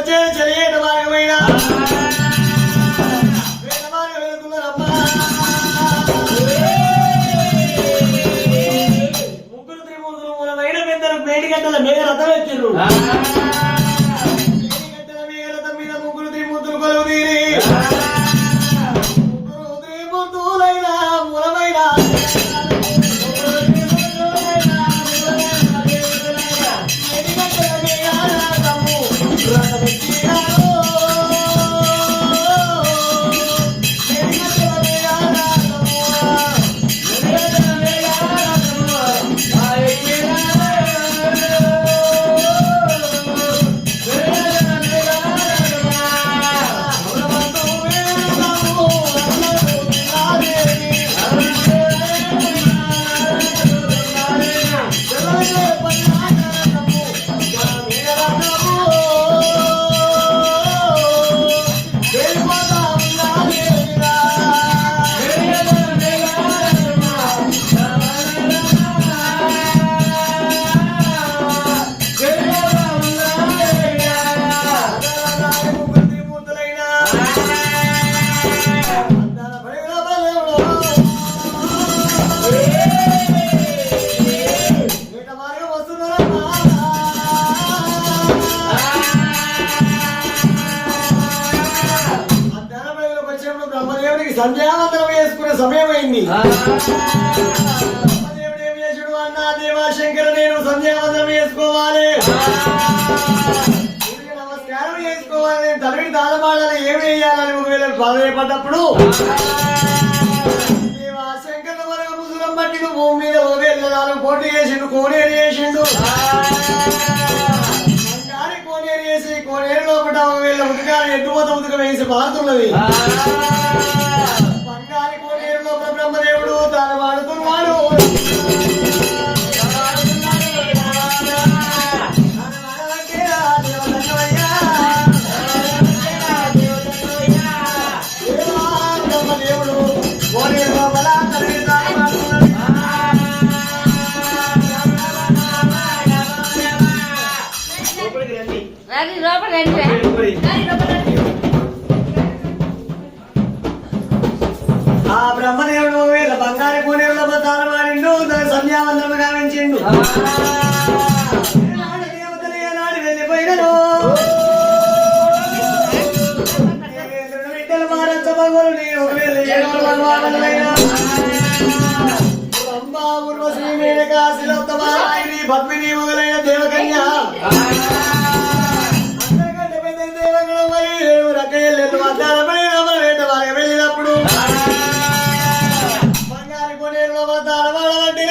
వచ్చే చెలియేట భాగమైన వేట మార్గం వెళ్తున్నారమ్మా. ముగ్గురు త్రిమూర్తులు మూలమైన పెద్దలు మేడిగడ్డల మీద రథం ఎక్కిర్రు. మేడిగడ్డల మీద రథం మీద ముగ్గురు త్రిమూర్తులు కొలువు తీరి ముగ్గురు త్రిమూర్తులైన మూలమైన సంధ్యావందనం వేసుకునే సమయం అయింది. బ్రహ్మదేవుడు ఏం చేసాడు అన్న దేవాశంకర నేను సంధ్యావందనం వేసుకోవాలి, నమస్కారం చేసుకోవాలి, నేను తలవిడి దానమాడాలి, ఏమి వేయాలని ఒకవేళ బాధపడ్డప్పుడు దేవాశంకర వరకు ముసులం బట్టి భూమి మీద ఓవేళ్ళ పోటీ చేసిండు, కోనేరు చేసిండు. కోనేరు వేసి కోనేరు లోపల ఒకవేళ ఉదకాలు ఎద్దుపోత ఉదకం వేసి పారుతున్నది. బంగారు కోనేరు లోపల బ్రహ్మదేవుడు తాను వాడుతున్నాడు. బ్రహ్మదేవుడు కోనేరు లోపల తనని తాను వాడుతున్నాడు. ఆ బ్రహ్మదేవుడు వీళ్ళ బంగారు కోనేరులో తాను వాడిండు, దాని సంధ్యావందనం గావించిండు. దేవతలు ఏనాడు వెళ్ళిపోయినను బిడ్డలు మారచ్చ భగవులు నేను ఊర్వశి మేనక శిలోత్తమారాయణి పద్మిని మొదలైన దేవకన్య అందరికంటే పెద్ద దేవగణం మరి రకయ్యలు అద్దాల